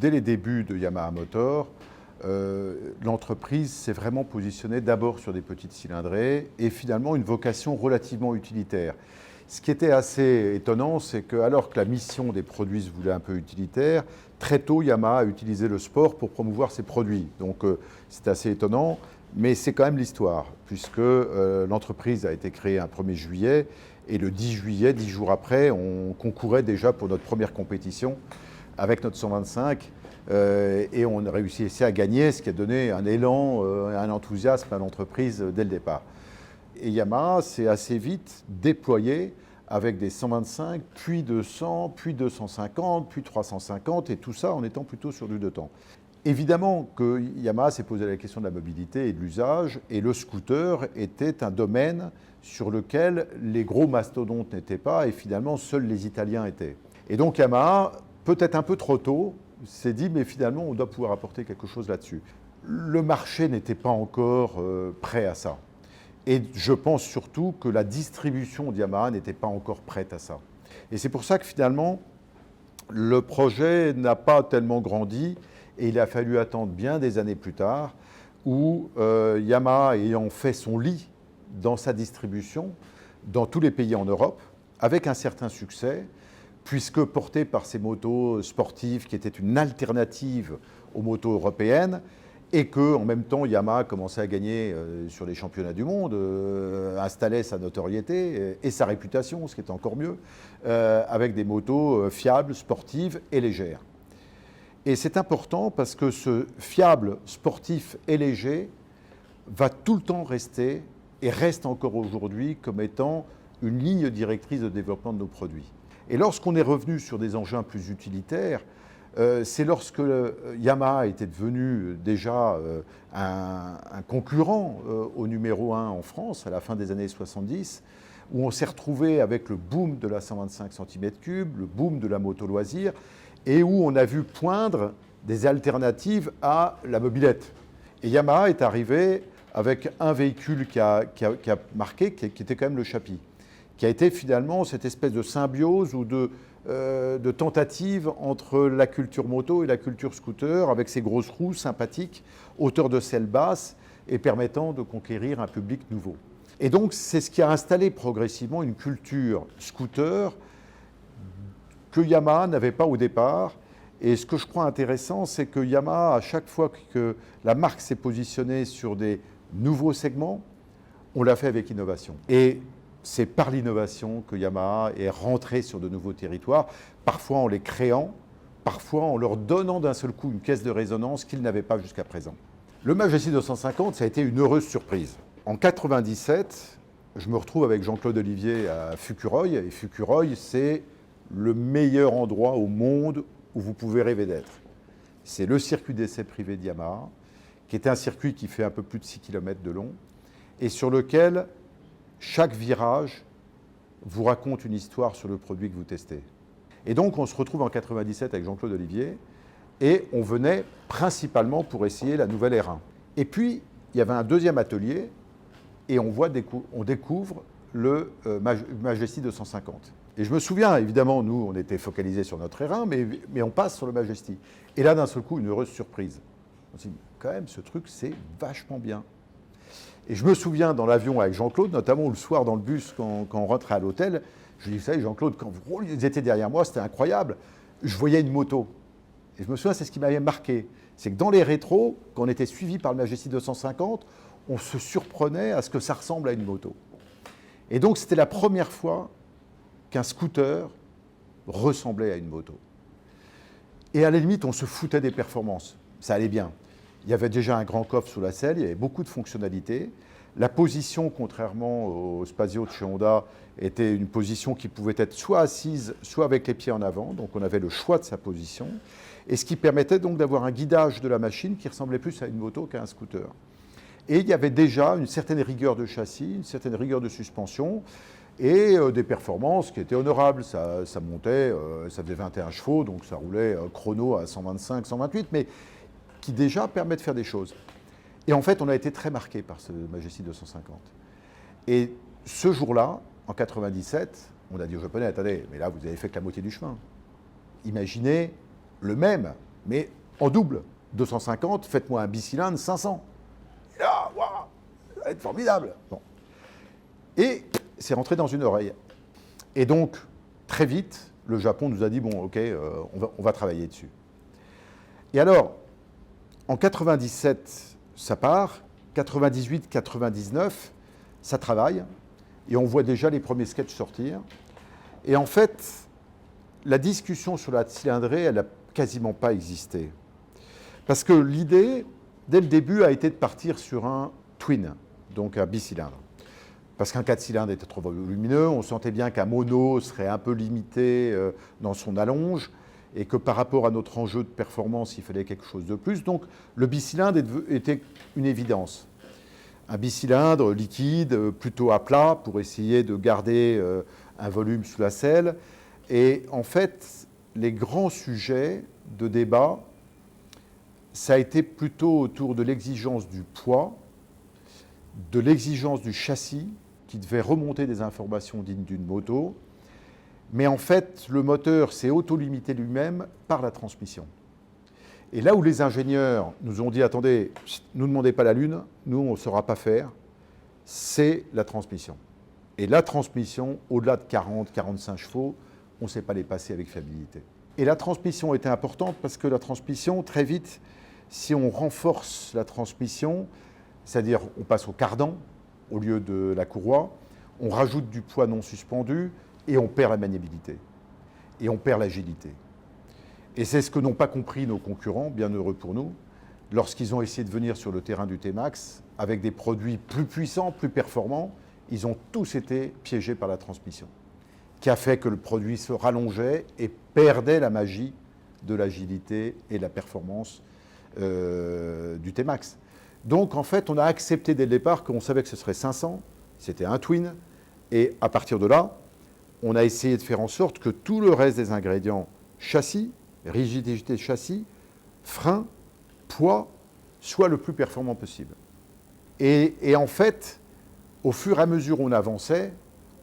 dès les débuts de Yamaha Motor, l'entreprise s'est vraiment positionnée d'abord sur des petites cylindrées et finalement une vocation relativement utilitaire. Ce qui était assez étonnant, c'est que alors que la mission des produits se voulait un peu utilitaire, très tôt Yamaha a utilisé le sport pour promouvoir ses produits. Donc c'est assez étonnant, mais c'est quand même l'histoire, puisque l'entreprise a été créée un 1er juillet et le 10 juillet, 10 jours après, on concourait déjà pour notre première compétition avec notre 125. Et on a réussi à gagner, ce qui a donné un élan, un enthousiasme à l'entreprise dès le départ. Et Yamaha s'est assez vite déployé avec des 125, puis 200, puis 250, puis 350, et tout ça en étant plutôt sur du 2 temps. Évidemment que Yamaha s'est posé la question de la mobilité et de l'usage, et le scooter était un domaine sur lequel les gros mastodontes n'étaient pas, et finalement seuls les Italiens étaient. Et donc Yamaha, peut-être un peu trop tôt, s'est dit, mais finalement, on doit pouvoir apporter quelque chose là-dessus. Le marché n'était pas encore prêt à ça. Et je pense surtout que la distribution d'Yamaha n'était pas encore prête à ça. Et c'est pour ça que finalement, le projet n'a pas tellement grandi et il a fallu attendre bien des années plus tard où Yamaha, ayant fait son lit dans sa distribution, dans tous les pays en Europe, avec un certain succès, puisque porté par ces motos sportives qui étaient une alternative aux motos européennes, et qu'en même temps Yamaha commençait à gagner sur les championnats du monde, installait sa notoriété et sa réputation, ce qui est encore mieux, avec des motos fiables, sportives et légères. Et c'est important parce que ce fiable, sportif et léger va tout le temps rester, et reste encore aujourd'hui, comme étant une ligne directrice de développement de nos produits. Et lorsqu'on est revenu sur des engins plus utilitaires, c'est lorsque Yamaha était devenu déjà un concurrent au numéro 1 en France, à la fin des années 70, où on s'est retrouvé avec le boom de la 125 cm3, le boom de la moto loisir, et où on a vu poindre des alternatives à la mobilette. Et Yamaha est arrivé avec un véhicule qui a marqué, qui était quand même le Chapi, qui a été finalement cette espèce de symbiose ou de tentative entre la culture moto et la culture scooter, avec ses grosses roues sympathiques, hauteur de selle basse et permettant de conquérir un public nouveau. Et donc c'est ce qui a installé progressivement une culture scooter que Yamaha n'avait pas au départ. Et ce que je crois intéressant, c'est que Yamaha, à chaque fois que la marque s'est positionnée sur des nouveaux segments, on l'a fait avec innovation. Et c'est par l'innovation que Yamaha est rentré sur de nouveaux territoires, parfois en les créant, parfois en leur donnant d'un seul coup une caisse de résonance qu'ils n'avaient pas jusqu'à présent. Le Majesty 250, ça a été une heureuse surprise. En 1997, je me retrouve avec Jean-Claude Olivier à Fucureuil, et Fucureuil, c'est le meilleur endroit au monde où vous pouvez rêver d'être. C'est le circuit d'essai privé de Yamaha, qui est un circuit qui fait un peu plus de 6 km de long, et sur lequel chaque virage vous raconte une histoire sur le produit que vous testez. Et donc, on se retrouve en 1997 avec Jean-Claude Olivier, et on venait principalement pour essayer la nouvelle R1. Et puis, il y avait un deuxième atelier, et on découvre le Majesty 250. Et je me souviens, évidemment, nous, on était focalisés sur notre R1, mais on passe sur le Majesty. Et là, d'un seul coup, une heureuse surprise. On s'est dit, quand même, ce truc, c'est vachement bien. Et je me souviens dans l'avion avec Jean-Claude, notamment le soir dans le bus, quand on rentrait à l'hôtel, je lui disais, Jean-Claude, quand vous étiez derrière moi, c'était incroyable. Je voyais une moto. Et je me souviens, c'est ce qui m'avait marqué. C'est que dans les rétros, quand on était suivi par le Majesty 250, on se surprenait à ce que ça ressemble à une moto. Et donc, c'était la première fois qu'un scooter ressemblait à une moto. Et à la limite, on se foutait des performances. Ça allait bien. Il y avait déjà un grand coffre sous la selle, il y avait beaucoup de fonctionnalités. La position, contrairement au Spazio de chez Honda, était une position qui pouvait être soit assise, soit avec les pieds en avant. Donc on avait le choix de sa position. Et ce qui permettait donc d'avoir un guidage de la machine qui ressemblait plus à une moto qu'à un scooter. Et il y avait déjà une certaine rigueur de châssis, une certaine rigueur de suspension et des performances qui étaient honorables. Ça montait, ça faisait 21 chevaux, donc ça roulait chrono à 125, 128, mais qui déjà permet de faire des choses. Et en fait, on a été très marqué par ce Majesty 250. Et ce jour-là, en 97, on a dit aux Japonais, attendez, mais là, vous avez fait que la moitié du chemin. Imaginez le même mais en double. 250, faites-moi un bicylindre 500. Et là, waouh, ça va être formidable. Bon. Et c'est rentré dans une oreille. Et donc, très vite, le Japon nous a dit, bon, ok, on va travailler dessus. Et alors, en 97, ça part, 98, 99, ça travaille, et on voit déjà les premiers sketchs sortir. Et en fait, la discussion sur la cylindrée, elle n'a quasiment pas existé. Parce que l'idée, dès le début, a été de partir sur un twin, donc un bicylindre. Parce qu'un 4 cylindres était trop volumineux, on sentait bien qu'un mono serait un peu limité dans son allonge, et que par rapport à notre enjeu de performance, il fallait quelque chose de plus. Donc le bicylindre était une évidence. Un bicylindre liquide, plutôt à plat, pour essayer de garder un volume sous la selle. Et en fait, les grands sujets de débat, ça a été plutôt autour de l'exigence du poids, de l'exigence du châssis, qui devait remonter des informations dignes d'une moto. Mais en fait, le moteur s'est auto-limité lui-même par la transmission. Et là où les ingénieurs nous ont dit, attendez, ne nous demandez pas la Lune, nous, on ne saura pas faire, c'est la transmission. Et la transmission, au-delà de 40, 45 chevaux, on ne sait pas les passer avec fiabilité. Et la transmission était importante parce que la transmission, très vite, si on renforce la transmission, c'est-à-dire on passe au cardan au lieu de la courroie, on rajoute du poids non suspendu et on perd la maniabilité. Et on perd l'agilité. Et c'est ce que n'ont pas compris nos concurrents, bien heureux pour nous, lorsqu'ils ont essayé de venir sur le terrain du T-Max avec des produits plus puissants, plus performants, ils ont tous été piégés par la transmission, qui a fait que le produit se rallongeait et perdait la magie de l'agilité et de la performance du T-Max. Donc en fait, on a accepté dès le départ qu'on savait que ce serait 500, c'était un twin, et à partir de là, on a essayé de faire en sorte que tout le reste des ingrédients, châssis, rigidité de châssis, frein, poids, soit le plus performant possible. Et en fait, au fur et à mesure où on avançait,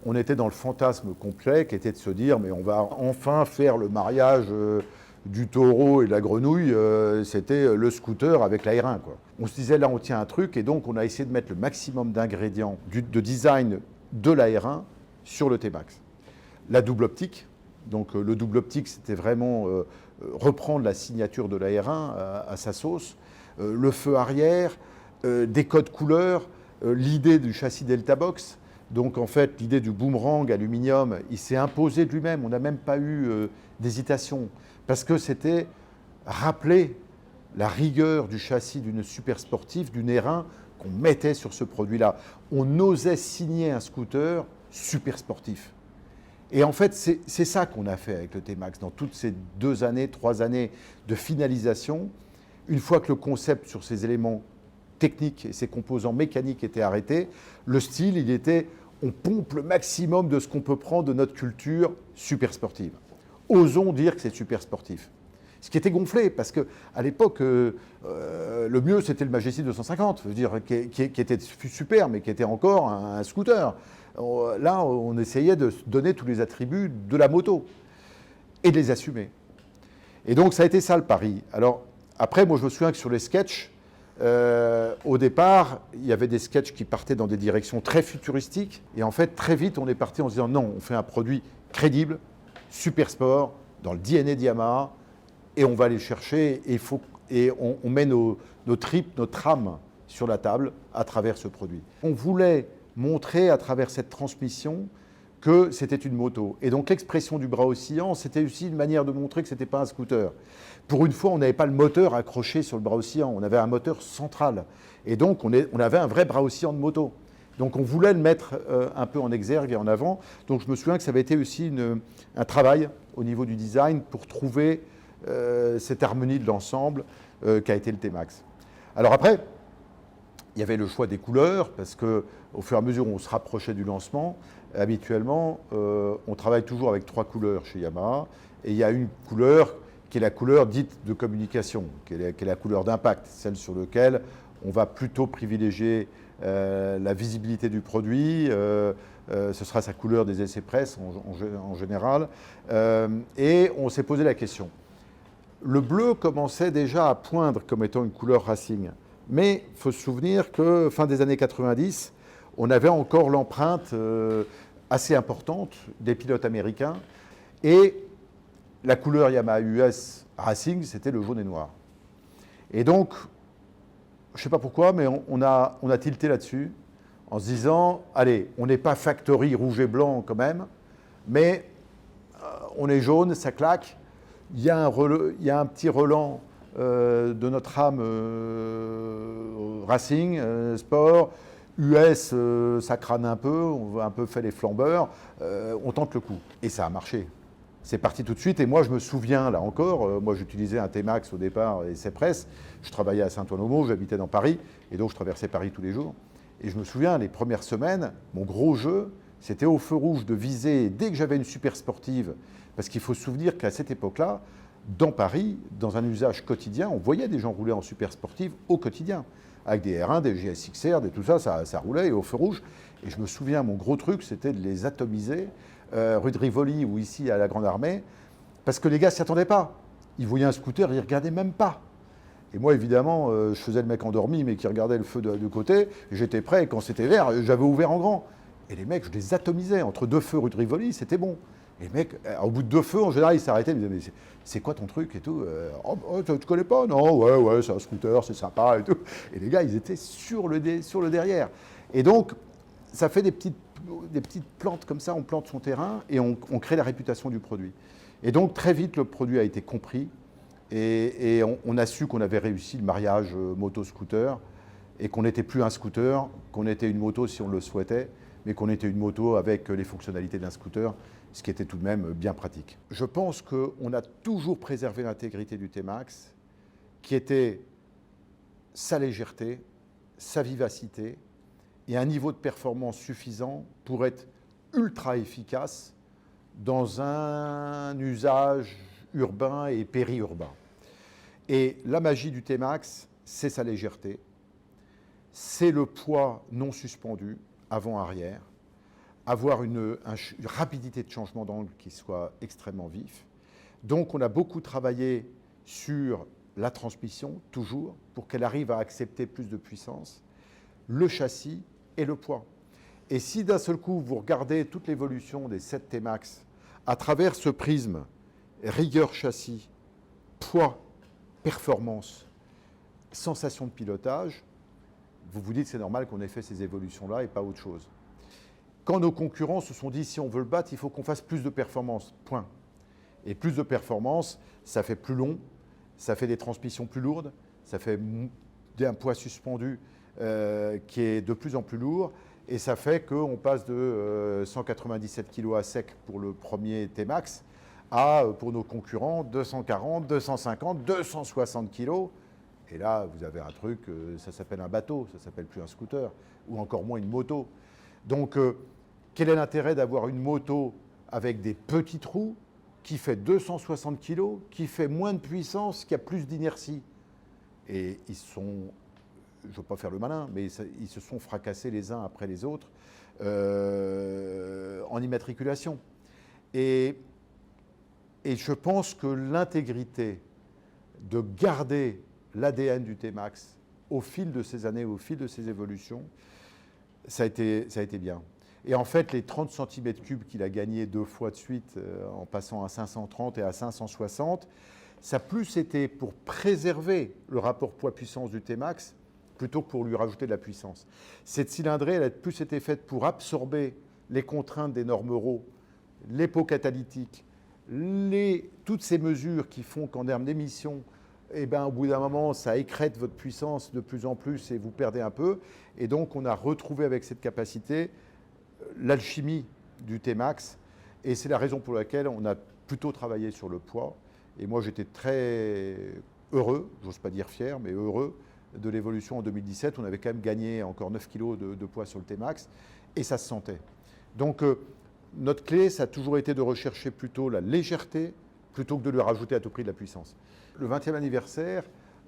on était dans le fantasme complet qui était de se dire mais on va enfin faire le mariage du taureau et de la grenouille, c'était le scooter avec la R1, quoi. On se disait là on tient un truc et donc on a essayé de mettre le maximum d'ingrédients de design de la R1 sur le T-Max. La double optique, donc le double optique c'était vraiment reprendre la signature de la R1 à sa sauce, le feu arrière, des codes couleurs, l'idée du châssis Delta Box. Donc en fait, l'idée du boomerang aluminium, il s'est imposé de lui-même. On n'a même pas eu d'hésitation. Parce que c'était rappeler la rigueur du châssis d'une super sportive, d'une R1 qu'on mettait sur ce produit-là. On osait signer un scooter super sportif. Et en fait, c'est ça qu'on a fait avec le T-Max. Dans toutes ces 2 années, 3 années de finalisation, une fois que le concept sur ces éléments techniques et ses composants mécaniques étaient arrêtés, le style, il était, on pompe le maximum de ce qu'on peut prendre de notre culture super sportive. Osons dire que c'est super sportif. Ce qui était gonflé, parce qu'à l'époque, le mieux, c'était le Majesty 250, je veux dire, qui était super, mais qui était encore un scooter. Là, on essayait de donner tous les attributs de la moto et de les assumer. Et donc, ça a été ça le pari. Alors, après, moi, je me souviens que sur les sketchs, au départ, il y avait des sketchs qui partaient dans des directions très futuristiques. Et en fait, très vite, on est parti en se disant non, on fait un produit crédible, super sport, dans le DNA de Yamaha, et on va aller chercher, et on met nos tripes, notre âme sur la table à travers ce produit. On voulait montrer à travers cette transmission que c'était une moto. Et donc l'expression du bras oscillant, c'était aussi une manière de montrer que ce n'était pas un scooter. Pour une fois, on n'avait pas le moteur accroché sur le bras oscillant, on avait un moteur central. Et donc on avait un vrai bras oscillant de moto. Donc on voulait le mettre un peu en exergue et en avant. Donc je me souviens que ça avait été aussi un travail au niveau du design pour trouver cette harmonie de l'ensemble qu'a été le T-Max. Alors après, il y avait le choix des couleurs, parce qu'au fur et à mesure où on se rapprochait du lancement, habituellement, on travaille toujours avec 3 couleurs chez Yamaha, et il y a une couleur qui est la couleur dite de communication, qui est la couleur d'impact, celle sur laquelle on va plutôt privilégier la visibilité du produit, ce sera sa couleur des essais presse en général, et on s'est posé la question. Le bleu commençait déjà à poindre comme étant une couleur Racing. Mais il faut se souvenir que fin des années 90, on avait encore l'empreinte assez importante des pilotes américains. Et la couleur Yamaha US Racing, c'était le jaune et noir. Et donc, je ne sais pas pourquoi, mais on a tilté là-dessus en se disant, allez, on n'est pas factory rouge et blanc quand même, mais on est jaune, ça claque. Il y a un petit relent de notre âme Racing, Sport. US, ça crâne un peu, on va un peu faire les flambeurs, on tente le coup. Et ça a marché. C'est parti tout de suite. Et moi, je me souviens, là encore, moi j'utilisais un T-Max au départ et Cepress. Je travaillais à Saint-Ouen-au-Mont, j'habitais dans Paris, et donc je traversais Paris tous les jours. Et je me souviens, les premières semaines, mon gros jeu, c'était au feu rouge de viser dès que j'avais une super sportive. Parce qu'il faut se souvenir qu'à cette époque-là, dans Paris, dans un usage quotidien, on voyait des gens rouler en super sportive au quotidien. Avec des R1, des GSXR, des tout ça, ça roulait et au feu rouge. Et je me souviens, mon gros truc, c'était de les atomiser, rue de Rivoli ou ici à la Grande Armée, parce que les gars ne s'y attendaient pas. Ils voyaient un scooter, ils ne regardaient même pas. Et moi, évidemment, je faisais le mec endormi, mais qui regardait le feu de côté. J'étais prêt, et quand c'était vert, j'avais ouvert en grand. Et les mecs, je les atomisais. Entre deux feux rue de Rivoli, c'était bon. Et les mecs, au bout de deux feux, en général, ils s'arrêtaient, ils me disaient, mais c'est quoi ton truc et tout tu connais pas? Non, ouais, c'est un scooter, c'est sympa et tout. Et les gars, ils étaient sur le derrière. Et donc, ça fait des petites plantes comme ça, on plante son terrain et on crée la réputation du produit. Et donc, très vite, le produit a été compris et on a su qu'on avait réussi le mariage moto-scooter et qu'on n'était plus un scooter, qu'on était une moto si on le souhaitait, mais qu'on était une moto avec les fonctionnalités d'un scooter, ce qui était tout de même bien pratique. Je pense qu'on a toujours préservé l'intégrité du T-Max, qui était sa légèreté, sa vivacité et un niveau de performance suffisant pour être ultra efficace dans un usage urbain et périurbain. Et la magie du T-Max, c'est sa légèreté, c'est le poids non suspendu, avant-arrière, avoir une rapidité de changement d'angle qui soit extrêmement vif. Donc on a beaucoup travaillé sur la transmission, toujours, pour qu'elle arrive à accepter plus de puissance, le châssis et le poids. Et si d'un seul coup, vous regardez toute l'évolution des 7 T-Max à travers ce prisme rigueur châssis, poids, performance, sensation de pilotage, vous vous dites que c'est normal qu'on ait fait ces évolutions-là et pas autre chose. Quand nos concurrents se sont dit, si on veut le battre, il faut qu'on fasse plus de performance, point. Et plus de performance, ça fait plus long, ça fait des transmissions plus lourdes, ça fait un poids suspendu qui est de plus en plus lourd, et ça fait qu'on passe de 197 kg à sec pour le premier T-Max à, pour nos concurrents, 240, 250, 260 kg. Et là, vous avez un truc, ça s'appelle un bateau, ça ne s'appelle plus un scooter, ou encore moins une moto. Donc, quel est l'intérêt d'avoir une moto avec des petits trous qui fait 260 kg, qui fait moins de puissance, qui a plus d'inertie? Et ils sont, je ne veux pas faire le malin, mais ils se sont fracassés les uns après les autres en immatriculation. Et je pense que l'intégrité de garder l'ADN du T-Max au fil de ces années, au fil de ces évolutions, ça a été bien. Et en fait, les 30 cm3 qu'il a gagné 2 fois de suite en passant à 530 et à 560, ça a plus été pour préserver le rapport poids-puissance du T-Max plutôt que pour lui rajouter de la puissance. Cette cylindrée, elle a plus été faite pour absorber les contraintes des normes Euro, les pots catalytiques, toutes ces mesures qui font qu'en termes d'émissions, eh ben, au bout d'un moment, ça écrète votre puissance de plus en plus et vous perdez un peu. Et donc, on a retrouvé avec cette capacité l'alchimie du T-Max. Et c'est la raison pour laquelle on a plutôt travaillé sur le poids. Et moi, j'étais très heureux, j'ose pas dire fier, mais heureux de l'évolution en 2017. On avait quand même gagné encore 9 kg de poids sur le T-Max. Et ça se sentait. Donc, notre clé, ça a toujours été de rechercher plutôt la légèreté plutôt que de lui rajouter à tout prix de la puissance. Le 20e anniversaire,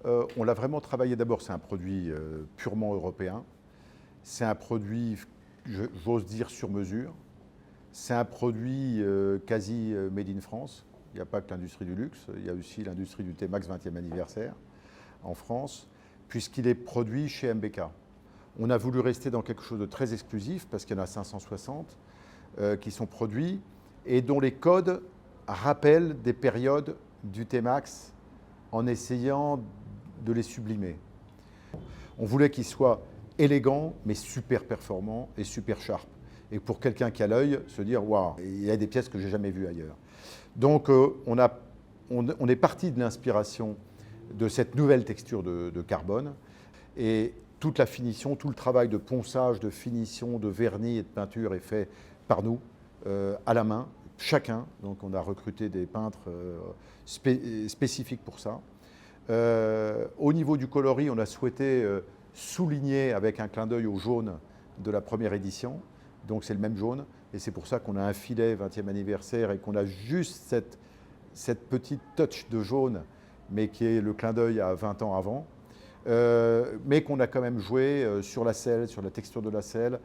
on l'a vraiment travaillé. D'abord, c'est un produit purement européen. C'est un produit, j'ose dire, sur mesure. C'est un produit quasi made in France. Il n'y a pas que l'industrie du luxe, il y a aussi l'industrie du T-Max 20e anniversaire en France, puisqu'il est produit chez MBK. On a voulu rester dans quelque chose de très exclusif, parce qu'il y en a 560 qui sont produits, et dont les codes rappellent des périodes du T-Max en essayant de les sublimer. On voulait qu'il soit élégant, mais super performant et super sharp. Et pour quelqu'un qui a l'œil, se dire « waouh, il y a des pièces que je n'ai jamais vues ailleurs ». Donc on est parti de l'inspiration de cette nouvelle texture de carbone, et toute la finition, tout le travail de ponçage, de finition, de vernis et de peinture est fait par nous, à la main, chacun. Donc on a recruté des peintres spécifiques pour ça. Au niveau du coloris, on a souhaité souligner avec un clin d'œil au jaune de la première édition. Donc c'est le même jaune, et c'est pour ça qu'on a un filet 20e anniversaire et qu'on a juste cette petite touch de jaune, mais qui est le clin d'œil à 20 ans avant. Mais qu'on a quand même joué sur la selle, sur la texture de la selle,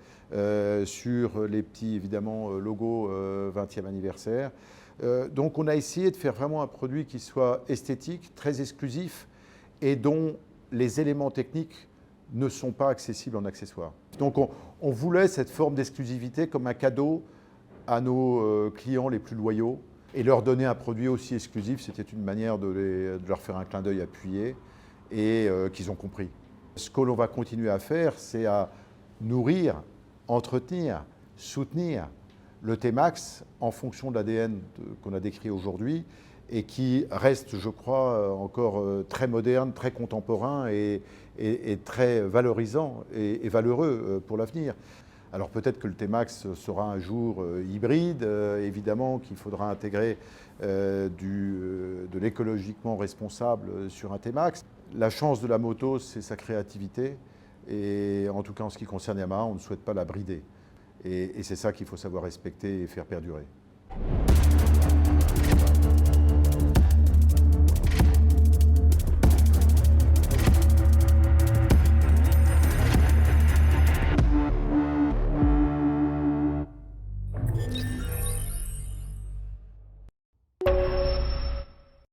sur les petits, évidemment, logos 20e anniversaire. Donc on a essayé de faire vraiment un produit qui soit esthétique, très exclusif, et dont les éléments techniques ne sont pas accessibles en accessoires. Donc on voulait cette forme d'exclusivité comme un cadeau à nos clients les plus loyaux, et leur donner un produit aussi exclusif, c'était une manière de leur faire un clin d'œil appuyé, et qu'ils ont compris. Ce que l'on va continuer à faire, c'est à nourrir, entretenir, soutenir le T-Max en fonction de l'ADN qu'on a décrit aujourd'hui, et qui reste, je crois, encore très moderne, très contemporain et très valorisant et valeureux pour l'avenir. Alors peut-être que le T-Max sera un jour hybride, évidemment qu'il faudra intégrer de l'écologiquement responsable sur un T-Max. La chance de la moto, c'est sa créativité, et en tout cas en ce qui concerne Yamaha, on ne souhaite pas la brider. Et c'est ça qu'il faut savoir respecter et faire perdurer.